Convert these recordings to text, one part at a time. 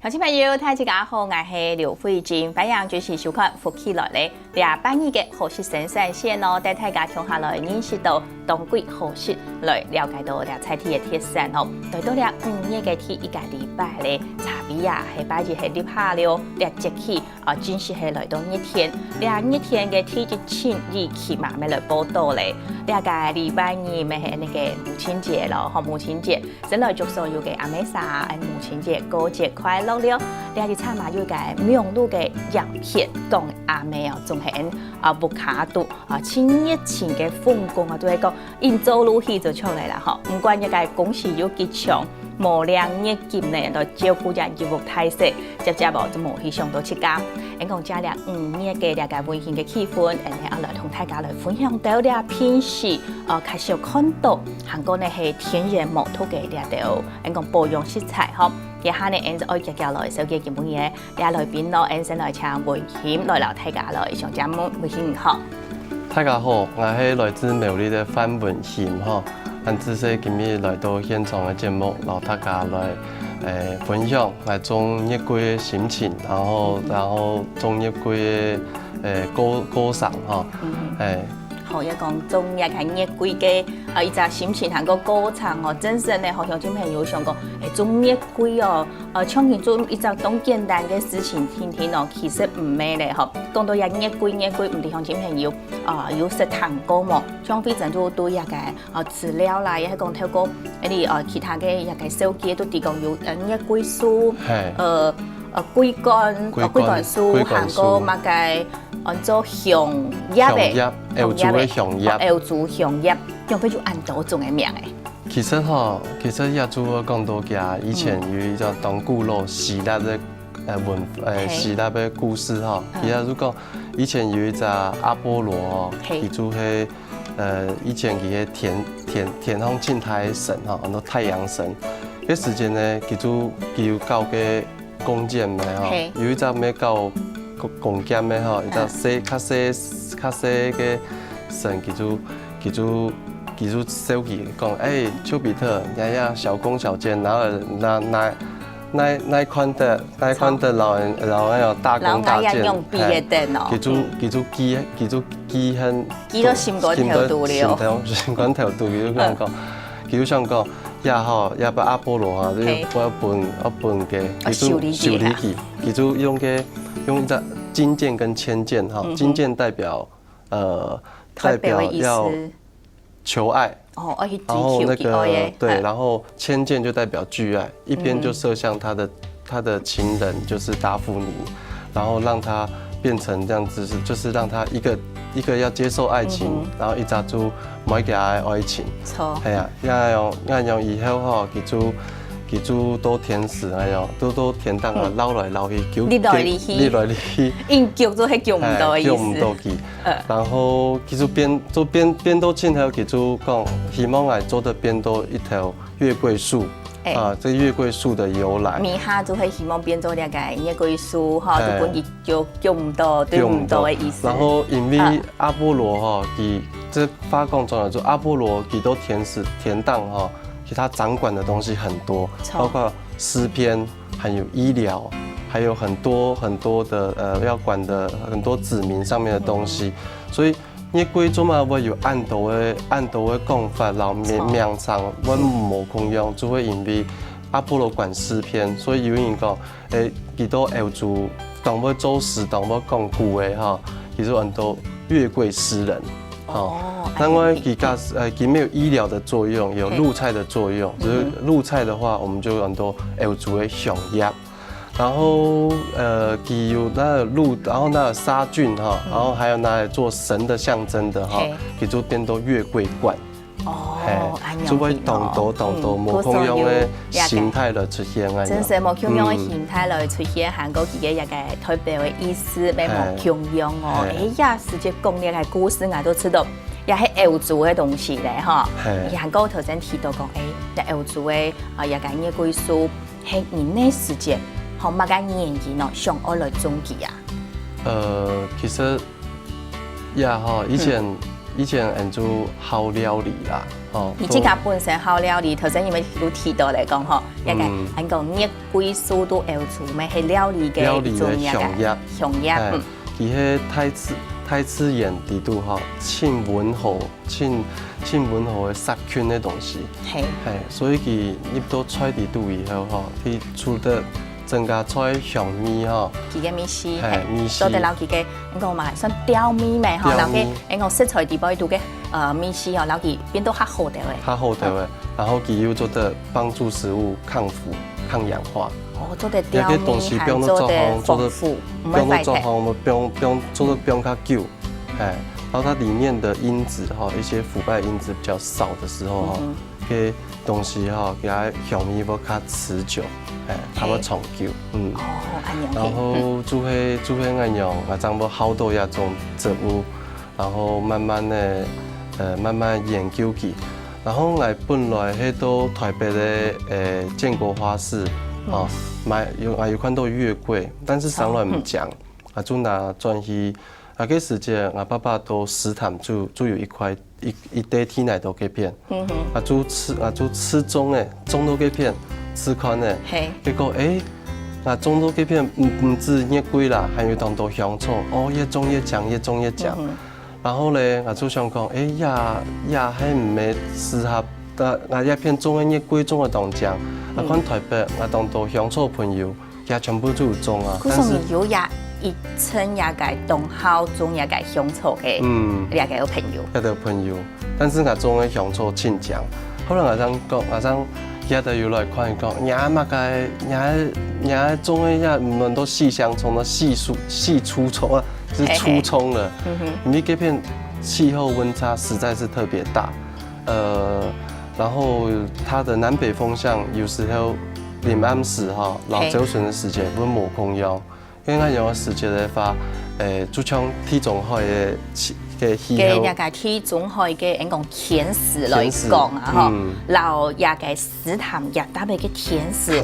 观众朋友，大家好，我是刘慧晶，欢迎继续收看《福气来了》。282嘅河西生产线哦，带大家听下来认识到东桂河西来了解到菜地嘅特产哦。来到5月嘅天一个礼拜咧，茶比啊係拜日係立下了，節氣正式係來到熱天。熱天嘅天一前日期嘛，咪來報道咧。個禮拜二咪係那個母親節咯，和母親節，先來祝所有嘅阿妹莎母親節過節快樂了。你係參加有個名錄嘅影片，講阿妹啊，仲係木卡度千熱情嘅風光啊，都係講因走路去就出嚟啦，嗬。唔管一個公司有幾長。無量熱金呢，來照顧人業務態勢，接無就無去上到7家。我講這5月嘅個溫馨嘅氣氛，來同大家來分享到平時開始看到韓國呢係天然木土嘅條，我講保養食材嗬。一下呢，我愛夾來手機基本嘢，來邊咯，先來請溫馨來留大家來上節目溫馨好。大家好，我係來自苗栗嘅范溫馨嗬。只是今日來到現場嘅節目，讓大家來分享來種月桂嘅心情，然後種月桂嘅歌聲嗬，好，一講種一個月桂嘅一隻心情，韓國歌唱哦，真正咧，好像啲朋友想講，種月桂哦，唱起做一隻咁簡單嘅事情，聽哦，其實唔咩咧，嗬。講到月桂，唔啲鄉親朋友有識彈歌嘛，像非常多一個資料啦，也係講透過其他嘅一個手機都提供有月桂樹，桂幹樹，韓國乜嘅。按做香葉嘅，瑤柱嘅香葉，瑤柱香葉，用俾做按多種嘅名嘅。其實瑤柱我講到嘅，以前有一個當古老希臘嘅希臘嘅故事哈。其實如果以前有一隻阿波羅哦，佢就係以前佢係天空靜態神哈，很多太陽神。嗰時間呢，佢就有教嘅弓箭嘅哈，有一隻咩教。弓箭嘅吼，一隻較細嘅神，佢就手機講，丘比特，呀小弓小箭，然後那款的老人大弓大箭，佢就記到心肝頭肚了，心肝頭肚佢就講，佢就想講。也把阿波羅啊，我本嘅，佢就修理佢，佢就用隻金箭跟鉛箭哈，金箭代表要求愛，然後那個對，然後鉛箭就代表拒愛，一邊就射向他的情人就是達芙妮，然後讓他變成這樣子，就是讓他一個要接受愛情，然後一隻就唔可以給他愛情。錯。係啊，那樣以後吼，佢就都天使那樣，都天當啊，撈來撈去，你來離去，因叫做係叫唔到嘅意思。叫唔到佢。然後佢就變到前頭，佢就講希望我做得變到一條月桂樹。這月桂樹的由來，米哈就係希望變做一個月桂樹，哈，就本意叫唔到，對唔到嘅意思。然後因為阿波羅哈，佢這發光中來說，阿波羅佢都天當哈，其他掌管的東西很多，包括詩篇，還有醫療，還有很多的要管的很多子民上面的東西，所以。月桂做嘛會有按度嘅講法，然後名稱我冇空用，就會因為阿波羅管詩篇，所以有人講佢都瑤柱當要做詩，當要講古嘅哈，其實很多月桂詩人，另外佢沒有醫療的作用，有入菜的作用，只是入菜的話，我們就有很多瑤柱嘅香葉。然後佢有那鹿，然後那殺菌哈，然後還有拿來做神的象徵的哈，佢就變到月桂冠。就會動到無空用的形態來出現啊！真是無空用的形態來出現，韓國自己一個特別的意思，咩無空用哦。呀，實際講呢個故事我都知道，也係瑤柱的東西咧哈。韓國頭先提到講，瑤柱的一個月桂樹係年呢時節。好乜嘅年紀呢？上愛來種佢啊？其實呀哈，以前人就好料理啦。哦。你自家本身好料理，頭先因為都提到嚟講吼，一個按講熱歸素都要做咩係料理嘅一種香葉，伊迄太刺眼底度吼，沁溫厚嘅殺菌的東西，係，所以佢入到菜底度以後吼，佢除得增加菜香味吼，佢嘅米絲，所以撈佢嘅，我講嘛算調味味吼，撈嘅，我講食材底部度嘅米絲吼，撈佢變到較好啲嘅，較好啲嘅，然後佢又做得幫助食物抗腐、抗氧化。哦，做得調味，還做得豐富，唔會壞體。我們不用做得不用較久，然後它裡面的因子哈，一些腐敗因子比較少的時候哈，給東西哈，給它香味會較持久，它會長久，哦，安樣。然後做迄安樣，我將要好多一種植物，然後慢慢研究佢，然後我本來喺到台北的建國花市。哦，有看到月桂，但是上來唔講，就拿轉去個時節，我爸爸到食堂就有一塊一袋天奶豆雞片，就吃中豆雞片，吃看誒，結果中豆雞片唔止月桂啦，還有當到香草，哦越種越講，然後咧我就想講，也係唔係適合。我一片種嘅月桂種嘅當醬，我看台北我當到香草朋友，也全部都有種啊。但是有也一村也個東校種也個香草嘅，也個有朋友。也有朋友，但是我種嘅香草清醬，後來我想也都有來看伊講，也嘛個也種嘅也唔能都細香蔥的細粗蔥啊，就是粗蔥了。因為這片氣候溫差實在是特別大，然後它的南北風向有時候臨暗時哈，老早船的時節會冇空用，因為我有時節的話，就像地中海嘅氣候，嘅一個地中海嘅講甜食來講啊，吼，然一個食堂也特別嘅甜食，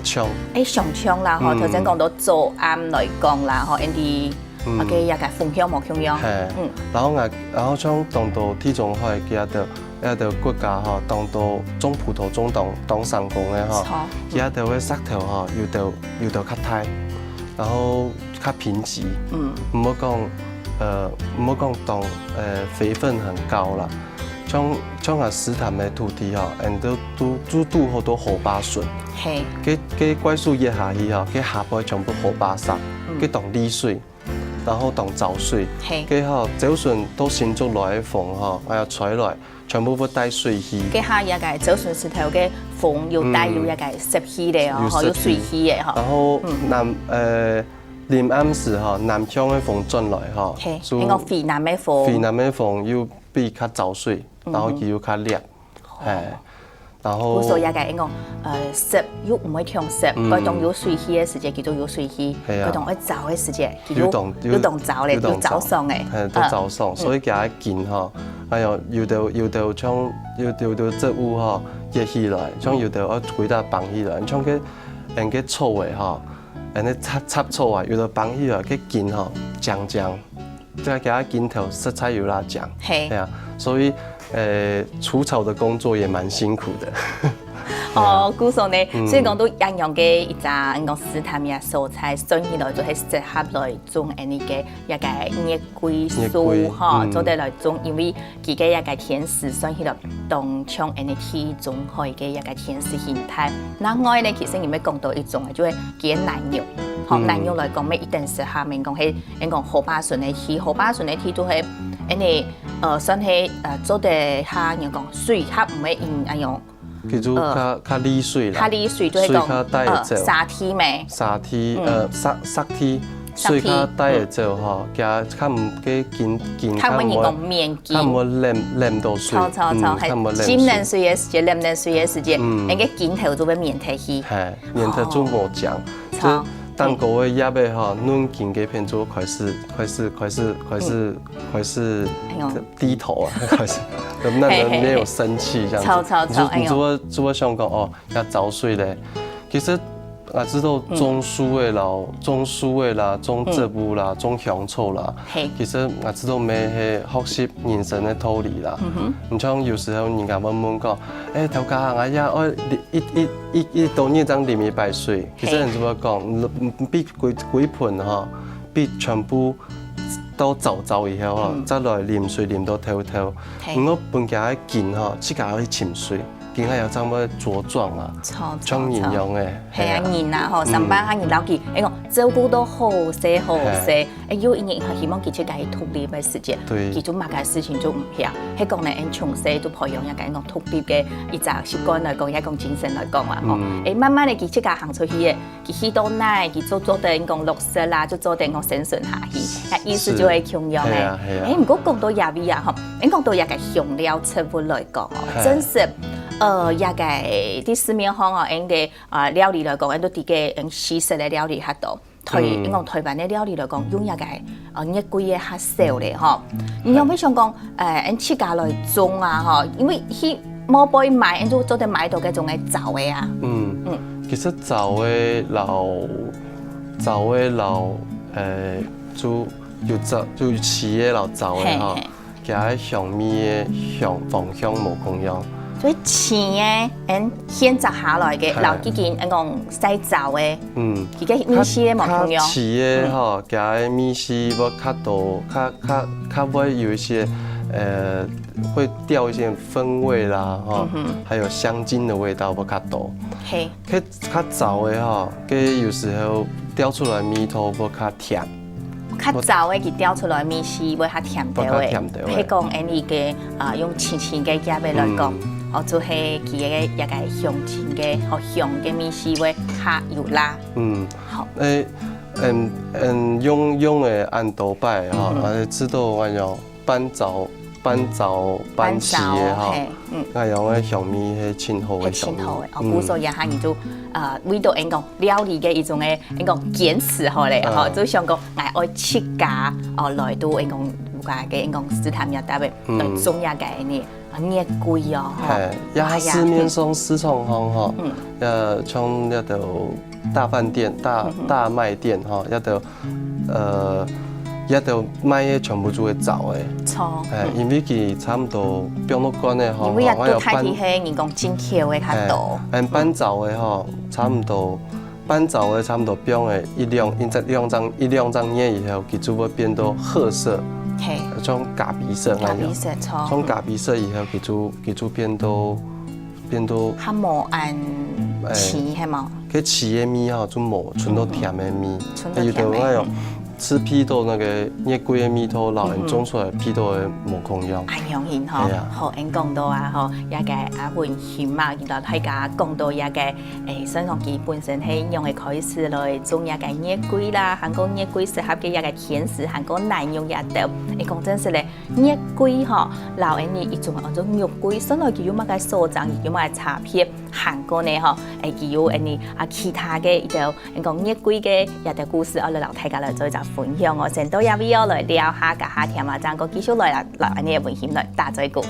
上槍啦，吼，頭先講到早暗來講啦，吼，啲嘅一個風向冇空用，然後像當到地中海嘅一個國家哈，當到種葡萄種當成功嘅哈，佢一條嘅石頭哈，要到較大，然後較貧瘠，唔好講當肥分很高啦，像個石潭嘅土地哈，都好多荷巴筍，佢怪樹葉下去哈，佢下邊全部荷巴沙，佢當瀝水。然後當藻水，佢吼早船都新竹來嘅風吼，我要吹來，全部會帶水氣。佢下一個早船石頭嘅風又帶有一個濕氣嘅哦，有水氣嘅吼。然後臨暗時吼，南向嘅風轉來吼，應該非南嘅風又比較早水，然後佢又較烈，然後所以一個應該濕又唔會強濕，嗰種有水氣嘅時節叫做有水氣，嗰種會燥嘅時節叫做有凍燥咧，有燥爽嘅，都燥爽，所以佢一見吼，要到將要植物吼熱起來，將要到幾大綁起來，將佢人嘅草嘅吼，人哋插草啊，要到綁起來，佢見吼醬，即係佢一見頭食材有啦醬，係啊，所以。除草的工作也蠻辛苦的。哦，故說呢，所以講都一樣嘅一隻講食材呀蔬菜，選起來就係適合來種呢個一個月桂樹哈，做得來種，因為佢嘅一個甜食選起來當像呢地中海嘅一個甜食形態。另外呢，其實你咪講到一種就係佢嘅南肉，好南肉來講，咪一定適合咪講係講荷巴筍嘅天，荷巴筍嘅天都係呢算係做得下人講水，它唔係用那樣。叫做較瀝水啦，較瀝水就係講沙梯咩？沙梯塞梯，水較大嘅做吼，加較唔嘅見較唔會講面筋，較唔會黏到水，係浸冷水嘅時節，黏冷水嘅時節，你嘅筋頭就會面體去，係面頭就冇醬。當個嘅葉嘅吼，嫩見嘅片就開始低頭啊，開始，那人沒有生氣，這樣子。你做香港哦，要早睡咧。其實我知道種書的啦，種植物啦，種香草啦。其實我知道咩係學習人生的道理啦。唔像有時候人家問講，頭家我呀愛一到呢張裡面擺水，其實人就會講，必幾盆嗬，必全部都走以後嗬，再來淋水淋到透透。我本家喺見嗬，自家去潛水。見下有咁嘅茁壯啊，充營養嘅，係啊，人啊，嗬，上班下人老記，講照顧到好勢，有一年希望佢出介獨立嘅時間，佢做乜嘅事情就唔曉，係講咧，從細都培養一個獨立嘅一個習慣來講，一個精神來講啊，嗬，慢慢嘅佢出介行出去嘅，佢去到奶，佢做得講綠色啦，就做得講生存下去，意思就係強養嘅，唔過講到野味啊，嗬，講到一個香料食物來講，真是。一個啲市面上啊，應該料理來講，都啲嘅西式嘅料理較多。台灣嘅料理來講，用一個熱龜嘅較少咧，嗬。你有冇想講自家來種啊？嗬，因為佢冇俾買，都做得買到嘅種嘅棗嘅啊。其實棗嘅老就飼嘅老棗嘅嗬，佢係香味嘅芳香無共樣。所以錢嘅，選擇下來嘅，留幾件講細棗嘅，佢嘅米絲嘅冇同樣。飼嘅嗬，佢米絲會較多，較會有一些會掉一些風味啦，哈，還有香精的味道會較多。係。佢較棗嘅嗬，佢有時候掉出來米頭會較甜。較早嘅佢掉出來米絲會較甜啲嘅，係講呢個用淺嘅夾嘅來講。就係佢嘅一個香精嘅，好香嘅米絲會較有辣。好。用嘅按豆擺哈，我知道我用斑棗斑起嘅哈，我用嘅香味係清好嘅香味。古時候也係就味道應講料理嘅一種嘅應講堅持好咧，嗬，就想講我愛切家來到應講有家嘅應講斯坦亞特別來種一個呢。熱龜哦，係，市面上市場上嗬，像一度大飯店、大賣店嗬，一度賣嘅全部都係棗嘅。錯。因為佢差唔多變到乾嘅嗬，因為一度睇起係人講真巧嘅較多。斑棗嘅嗬，差唔多斑棗嘅差唔多變嘅一兩張葉以後，佢就會變到褐色。從咖啡色那樣，從咖啡色以後，佢就變到，較無按黐係嘛？佢黐嘅米吼就無，全都甜嘅米，有的那種吃批豆那個熱龜嘅米頭，老人種出來批豆嘅無共樣。安樣型嗬，好，因講到啊嗬，一個文獻嘛，然後大家講到一個身上佢本身係用嘅開始來種一個熱龜啦，韓國熱龜適合嘅一個甜食，韓國難用一道。你講真實咧，熱龜嗬，老人呢一種叫做肉龜，身來佢有乜嘅所長，有乜嘅差別？韓國呢嗬，佢有其他嘅一道，你講熱龜嘅一道故事，我哋留大家來做一集分享。我成都有必要來聊下，家下聽下，爭個繼續來呢個文獻來打嘴鼓。